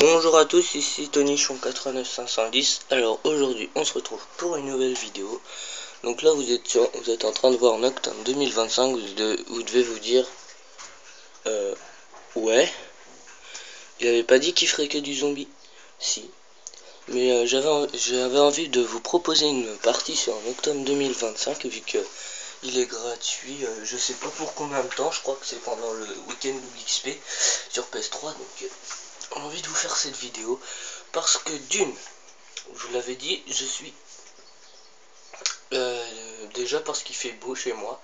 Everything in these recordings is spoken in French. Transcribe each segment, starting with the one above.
Bonjour à tous, ici Tonychon 89510. Alors aujourd'hui on se retrouve pour une nouvelle vidéo. Donc là vous êtes en train de voir Nocturne 2025. Vous devez vous dire ouais, il avait pas dit qu'il ferait que du zombie. Si, mais j'avais envie de vous proposer une partie sur Nocturne 2025 vu que il est gratuit. Je sais pas pour combien de temps, je crois que c'est pendant le week-end XP sur PS3. Donc j'ai envie de vous faire cette vidéo parce que d'une, je vous l'avais dit, je suis déjà parce qu'il fait beau chez moi.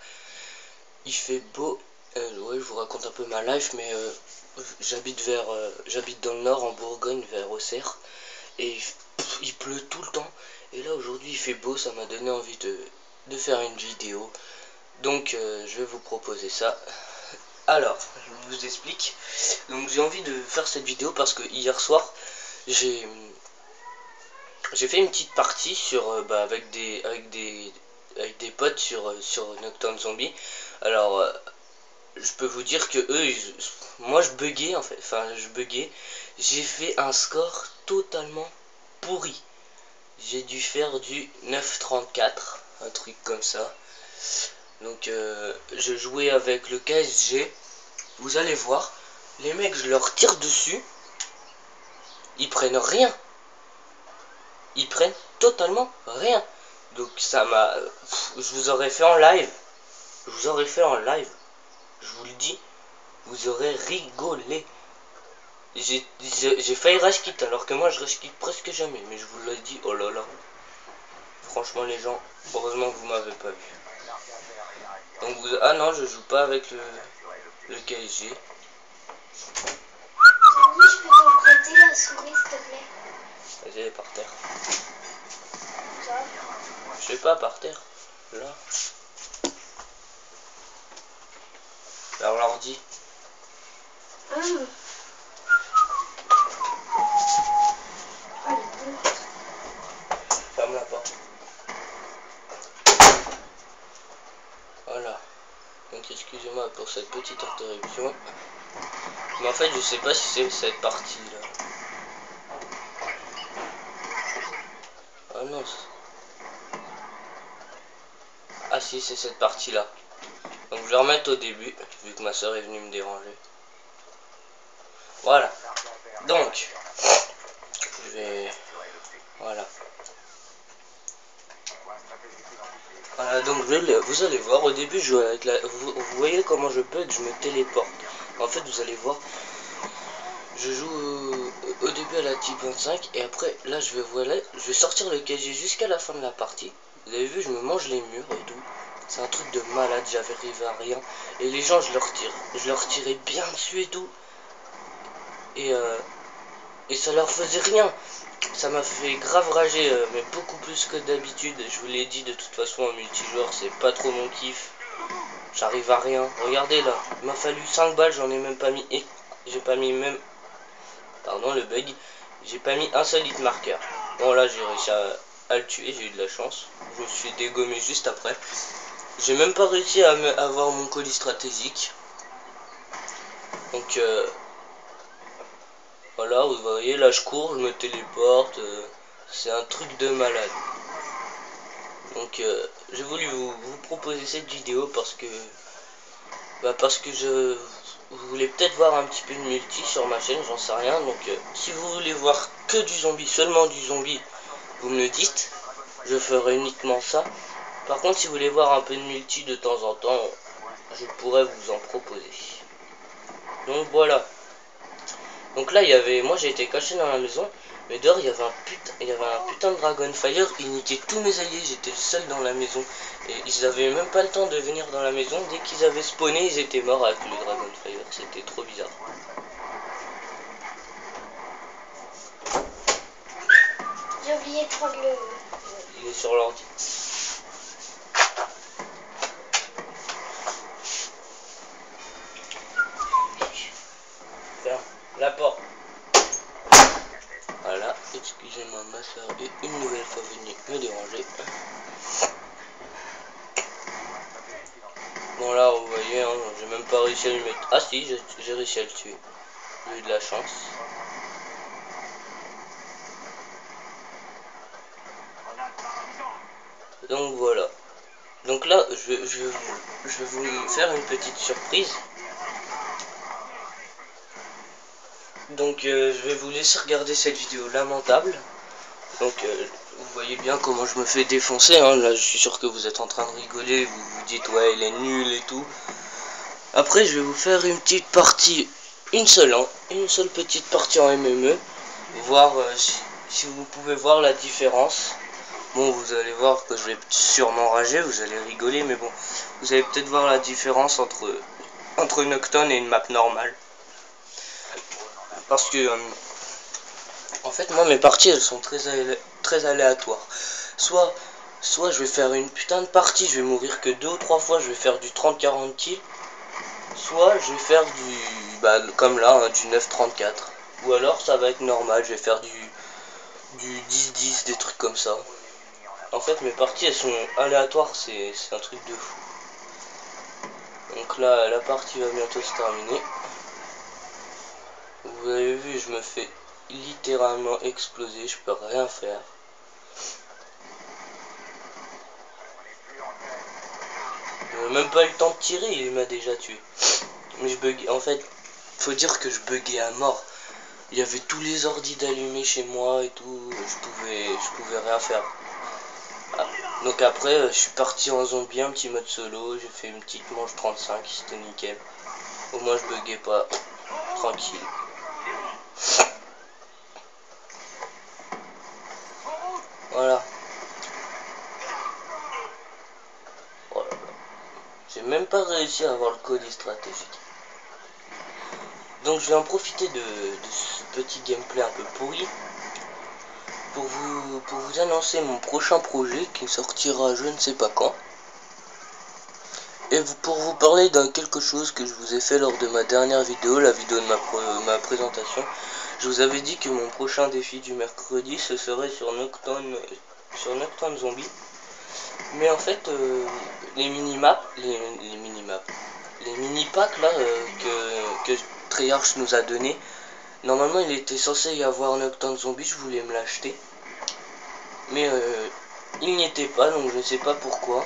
Il fait beau. Ouais, je vous raconte un peu ma life, mais j'habite dans le nord, en Bourgogne, vers Auxerre, et il pleut tout le temps. Et là aujourd'hui il fait beau, ça m'a donné envie de faire une vidéo. Donc je vais vous proposer ça. Alors, je vous explique. Donc j'ai envie de faire cette vidéo parce que hier soir j'ai fait une petite partie sur avec des potes sur Nocturne Zombie. Alors je peux vous dire que moi je buguais en fait, j'ai fait un score totalement pourri. J'ai dû faire du 9,34, un truc comme ça. Donc je jouais avec le KSG. Vous allez voir, les mecs, je leur tire dessus, ils prennent rien. Ils prennent totalement rien. Donc ça m'a... Je vous aurais fait en live. Je vous aurais fait en live. Je vous le dis. Vous aurez rigolé. J'ai failli rage quit alors que moi je rage quitte presque jamais. Mais je vous l'ai dit, oh là là. Franchement les gens, heureusement que vous m'avez pas vu. Donc ah non, je joue pas avec le KSG. Oui, je peux t'emprunter la souris s'il te plaît. Vas-y, elle est par terre. Ça. Je sais pas, par terre. Là. Alors l'ordi. Ferme la porte. Voilà. Donc excusez-moi pour cette petite interruption. Mais en fait je sais pas si c'est cette partie là. Ah non. Ah si, c'est cette partie là. Donc je vais remettre au début, vu que ma soeur est venue me déranger. Voilà. Donc, je vais... Voilà. Voilà, donc vous allez voir, au début, je avec vous voyez comment je bug, je me téléporte. En fait, vous allez voir, je joue au début à la type 25, et après, là, je vais sortir le KG jusqu'à la fin de la partie. Vous avez vu, je me mange les murs et tout. C'est un truc de malade, j'arrive à rien. Et les gens, je leur tirais bien dessus et tout. Et ça leur faisait rien. Ça m'a fait grave rager, mais beaucoup plus que d'habitude. Je vous l'ai dit, de toute façon en multijoueur c'est pas trop mon kiff. J'arrive à rien. Regardez là, il m'a fallu 5 balles, j'en ai même pas mis. J'ai pas mis même... Pardon le bug. J'ai pas mis un seul hit marqueur. Bon là j'ai réussi à le tuer, j'ai eu de la chance. Je me suis dégommé juste après. J'ai même pas réussi à avoir mon colis stratégique. Donc voilà, vous voyez, là je cours, je me téléporte, c'est un truc de malade. Donc j'ai voulu vous proposer cette vidéo parce que vous voulez peut-être voir un petit peu de multi sur ma chaîne, j'en sais rien. Donc si vous voulez voir que du zombie, seulement du zombie, vous me le dites, je ferai uniquement ça. Par contre si vous voulez voir un peu de multi de temps en temps, je pourrais vous en proposer. Donc voilà. Donc là, moi j'ai été caché dans la maison, mais dehors il y avait un putain de Dragonfire, il niquait tous mes alliés, j'étais le seul dans la maison. Et ils avaient même pas le temps de venir dans la maison, dès qu'ils avaient spawné, ils étaient morts avec le Dragonfire, c'était trop bizarre. J'ai oublié de prendre le... Il est sur l'ordi. Ferme la porte. Voilà, excusez-moi, ma soeur est une nouvelle fois venue me déranger. Bon là, vous voyez, hein, j'ai même pas réussi à lui mettre... Ah si, j'ai réussi à le tuer. J'ai eu de la chance. Donc voilà. Donc là, je vais vous faire une petite surprise. Donc je vais vous laisser regarder cette vidéo lamentable. Donc vous voyez bien comment je me fais défoncer, hein. Là je suis sûr que vous êtes en train de rigoler, vous vous dites ouais il est nul et tout. Après je vais vous faire une petite partie, une seule petite partie en MME. Voir si vous pouvez voir la différence. Bon, vous allez voir que je vais sûrement rager, vous allez rigoler, mais bon, vous allez peut-être voir la différence entre Nocturne et une map normale. Parce que, en fait, moi, mes parties, elles sont très aléatoires. Soit je vais faire une putain de partie, je vais mourir que 2 ou 3 fois, je vais faire du 30-40 kills. Soit je vais faire comme là, hein, du 9-34. Ou alors, ça va être normal, je vais faire du 10-10, des trucs comme ça. En fait, mes parties, elles sont aléatoires, c'est un truc de fou. Donc là, la partie va bientôt se terminer. Vous avez vu, je me fais littéralement exploser, je peux rien faire. Même pas eu le temps de tirer, il m'a déjà tué. Mais je buguais, en fait, faut dire que je buguais à mort. Il y avait tous les ordis d'allumés chez moi et tout, je pouvais rien faire. Ah. Donc après, je suis parti en zombie, un petit mode solo, j'ai fait une petite manche 35, c'était nickel. Au moins je buguais pas, tranquille. Voilà. Oh là là. J'ai même pas réussi à avoir le colis stratégique. Donc je vais en profiter de ce petit gameplay un peu pourri pour vous annoncer mon prochain projet qui sortira je ne sais pas quand. Et pour vous parler d'un quelque chose que je vous ai fait lors de ma dernière vidéo, la vidéo de ma présentation. Je vous avais dit que mon prochain défi du mercredi ce serait sur Nocturne Zombie. Mais en fait les mini-packs là que Treyarch nous a donné. Normalement il était censé y avoir Nocturne Zombie, je voulais me l'acheter. Mais il n'y était pas, donc je ne sais pas pourquoi.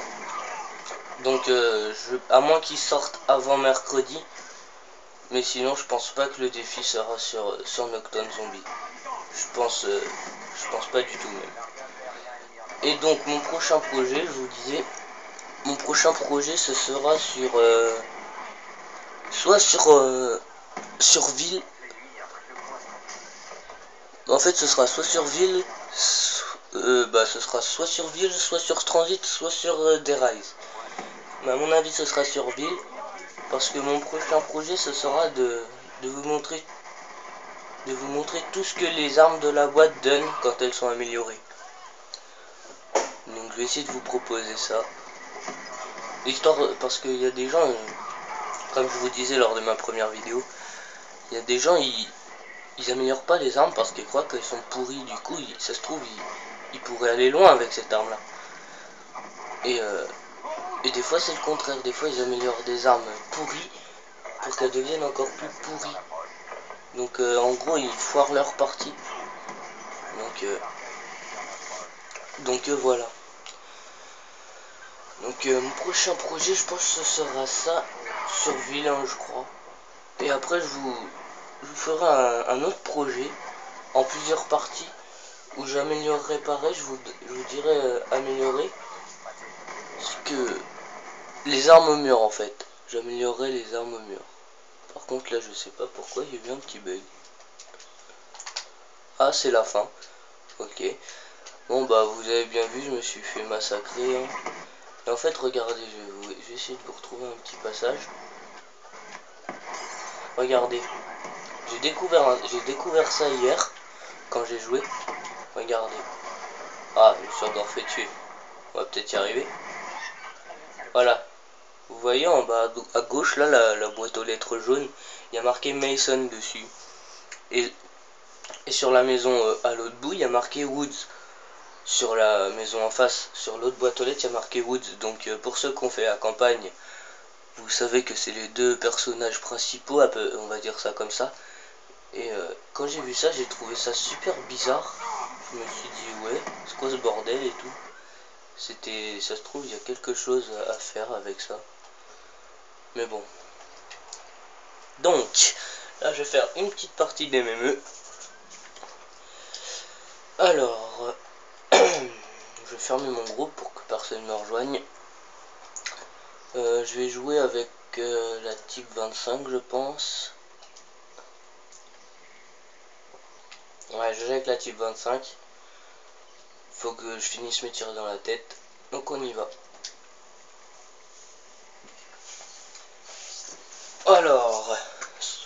Donc à moins qu'il sorte avant mercredi. Mais sinon je pense pas que le défi sera sur Nocturne Zombie. Je pense pas du tout même. Et donc mon prochain projet, je vous disais, mon prochain projet ce sera soit sur ville. En fait ce sera soit sur ville, ce sera soit sur ville, soit sur transit, soit sur des rails. Mais à mon avis ce sera sur ville. Parce que mon prochain projet ce sera de vous montrer tout ce que les armes de la boîte donnent quand elles sont améliorées. Donc je vais essayer de vous proposer ça. Histoire, parce qu'il y a des gens, comme je vous disais lors de ma première vidéo, il y a des gens, ils améliorent pas les armes parce qu'ils croient qu'elles sont pourries. Du coup, ça se trouve, ils pourraient aller loin avec cette arme là. Et des fois c'est le contraire, des fois ils améliorent des armes pourries pour qu'elles deviennent encore plus pourries. Donc en gros ils foirent leur partie. Donc voilà. Donc mon prochain projet je pense que ce sera ça sur Villain je crois. Et après je vous ferai un autre projet en plusieurs parties où j'améliorerai pareil, je vous dirai améliorer ce que les armes au mur en fait. J'améliorerai les armes au mur. Par contre là je sais pas pourquoi il y a eu un petit bug. Ah c'est la fin. Ok. Bon bah vous avez bien vu, je me suis fait massacrer. Hein. Et en fait regardez, je vais essayer de vous retrouver un petit passage. Regardez. J'ai découvert ça hier quand j'ai joué. Regardez. Ah, je me suis encore fait tuer. On va peut-être y arriver. Voilà. Vous voyez en bas à gauche là la boîte aux lettres jaunes, il y a marqué Mason dessus. Et sur la maison à l'autre bout, il y a marqué Woods. Sur la maison en face, sur l'autre boîte aux lettres, il y a marqué Woods. Donc pour ceux qui ont fait la campagne, vous savez que c'est les deux personnages principaux, on va dire ça comme ça. Et quand j'ai vu ça, j'ai trouvé ça super bizarre. Je me suis dit ouais, c'est quoi ce bordel et tout. Ça se trouve, il y a quelque chose à faire avec ça. Mais bon. Donc, là, je vais faire une petite partie d'MME. Alors, je vais fermer mon groupe pour que personne ne me rejoigne. Je vais jouer avec la type 25, je pense. Ouais, je joue avec la type 25. Faut que je finisse mes tirs dans la tête. Donc on y va. Alors,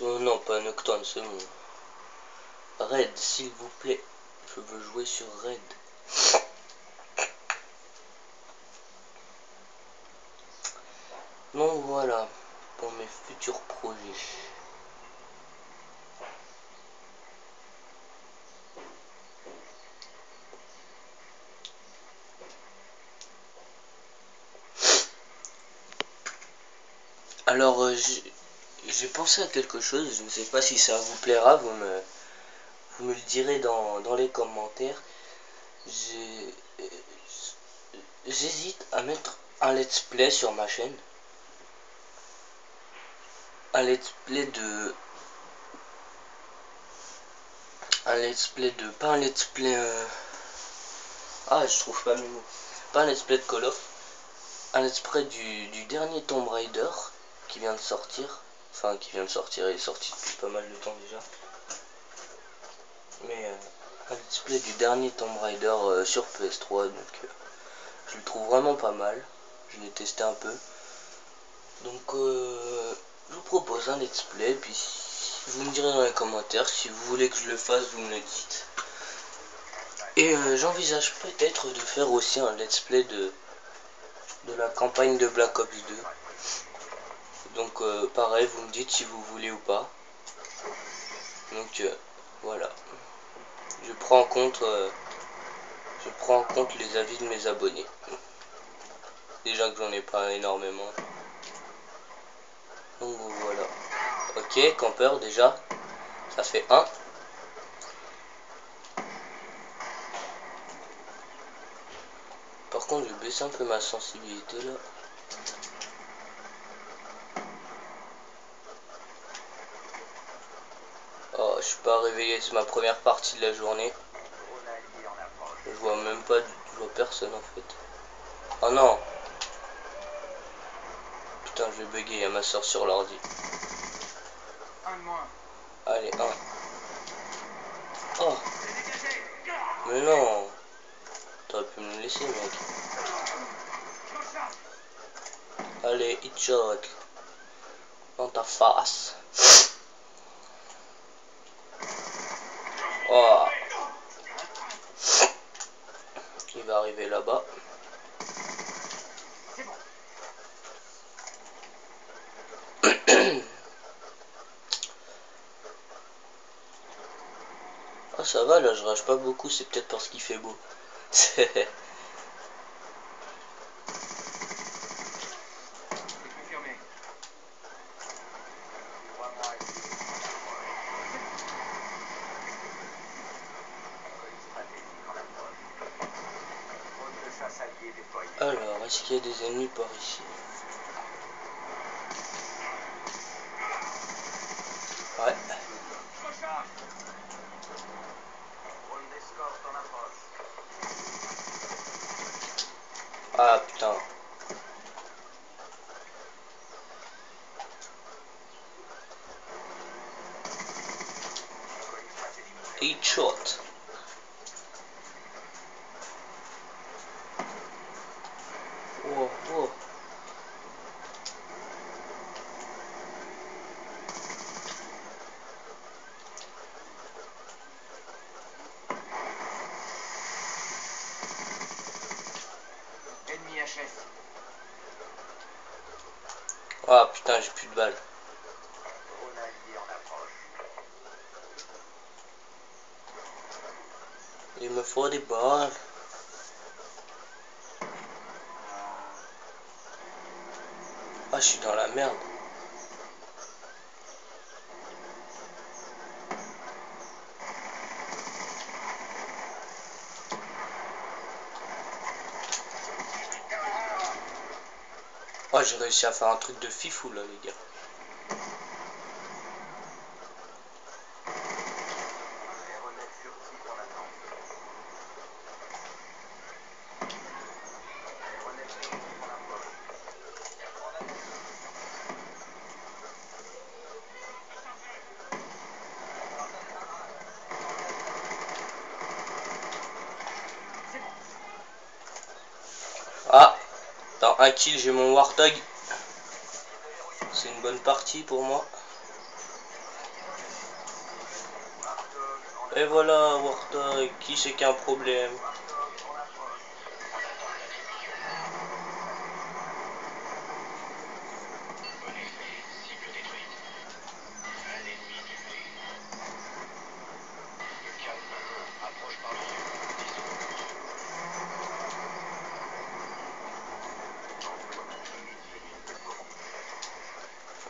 non pas Nocturne, c'est bon. Raid, s'il vous plaît. Je veux jouer sur Raid. Donc voilà, pour mes futurs projets. Alors, j'ai pensé à quelque chose, je ne sais pas si ça vous plaira, vous me le direz dans les commentaires. J'hésite à mettre un let's play sur ma chaîne. Un let's play de... Pas un let's play... Ah, je trouve pas mes mots. Pas un let's play de Call of. Un let's play du dernier Tomb Raider qui vient de sortir. Enfin, qui vient de sortir, il est sorti depuis pas mal de temps déjà. Mais un let's play du dernier Tomb Raider sur PS3, donc je le trouve vraiment pas mal. Je l'ai testé un peu. Donc je vous propose un let's play, puis vous me direz dans les commentaires si vous voulez que je le fasse, vous me le dites. Et j'envisage peut-être de faire aussi un let's play de la campagne de Black Ops 2. Donc pareil, vous me dites si vous voulez ou pas. Donc voilà. Je prends en compte les avis de mes abonnés. Déjà que j'en ai pas énormément. Donc voilà. Ok, campeur déjà. Ça fait 1. Par contre, je vais baisser un peu ma sensibilité là. Oh, je suis pas réveillé, c'est ma première partie de la journée. Je vois même pas, je vois personne en fait. Oh non. Putain, je vais bugger, il y a ma soeur sur l'ordi. Allez, 1. Oh. Mais non. T'aurais pu me laisser, mec. Allez, hitshot. Dans ta face. Oh. Il va arriver là-bas. Ah, ça va, là, je rage pas beaucoup, c'est peut-être parce qu'il fait beau. Alors, est-ce qu'il y a des ennemis par ici? Ouais. Ah, putain. Headshot. Oh, oh. Ennemi HS. Ah, putain, j'ai plus de balles. Il me faut des balles. Ah, je suis dans la merde. Oh, j'ai réussi à faire un truc de fifou là, les gars. Ah, dans un kill, j'ai mon Warthog. C'est une bonne partie pour moi. Et voilà, Warthog, qui c'est qui a un problème?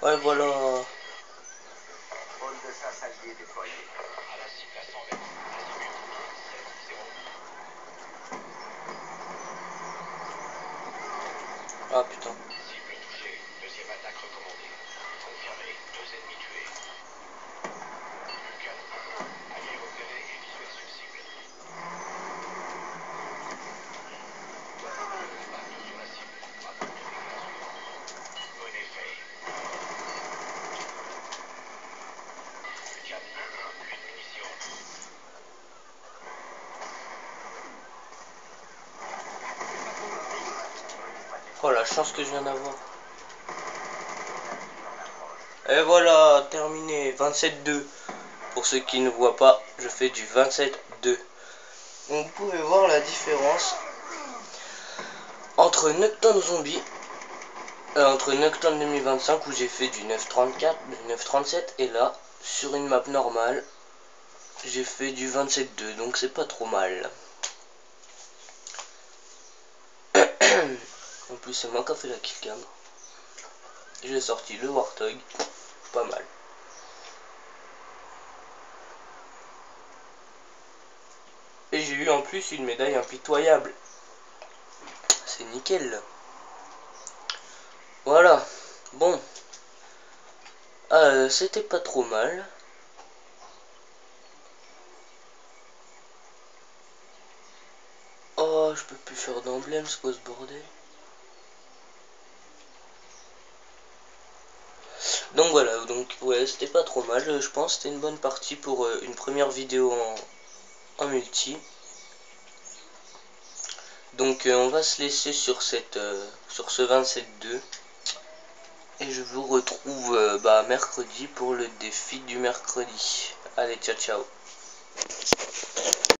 Ouais, voilà. Ah putain. Oh la chance que je viens d'avoir. Et voilà, terminé. 27-2. Pour ceux qui ne voient pas, je fais du 27-2. Donc vous pouvez voir la différence entre Nuketown Zombie, entre Nuketown 2025 où j'ai fait du 9.34, du 9.37 et là, sur une map normale, j'ai fait du 27-2, donc c'est pas trop mal. En plus c'est moi qui a fait la killcam. J'ai sorti le Warthog, pas mal. Et j'ai eu en plus une médaille impitoyable. C'est nickel. Voilà. Bon. C'était pas trop mal. Oh, je peux plus faire d'emblème, c'est quoi ce bordel? Donc voilà, donc ouais, c'était pas trop mal, je pense c'était une bonne partie pour une première vidéo en multi. Donc on va se laisser sur sur ce 27-2 et je vous retrouve mercredi pour le défi du mercredi. Allez, ciao ciao.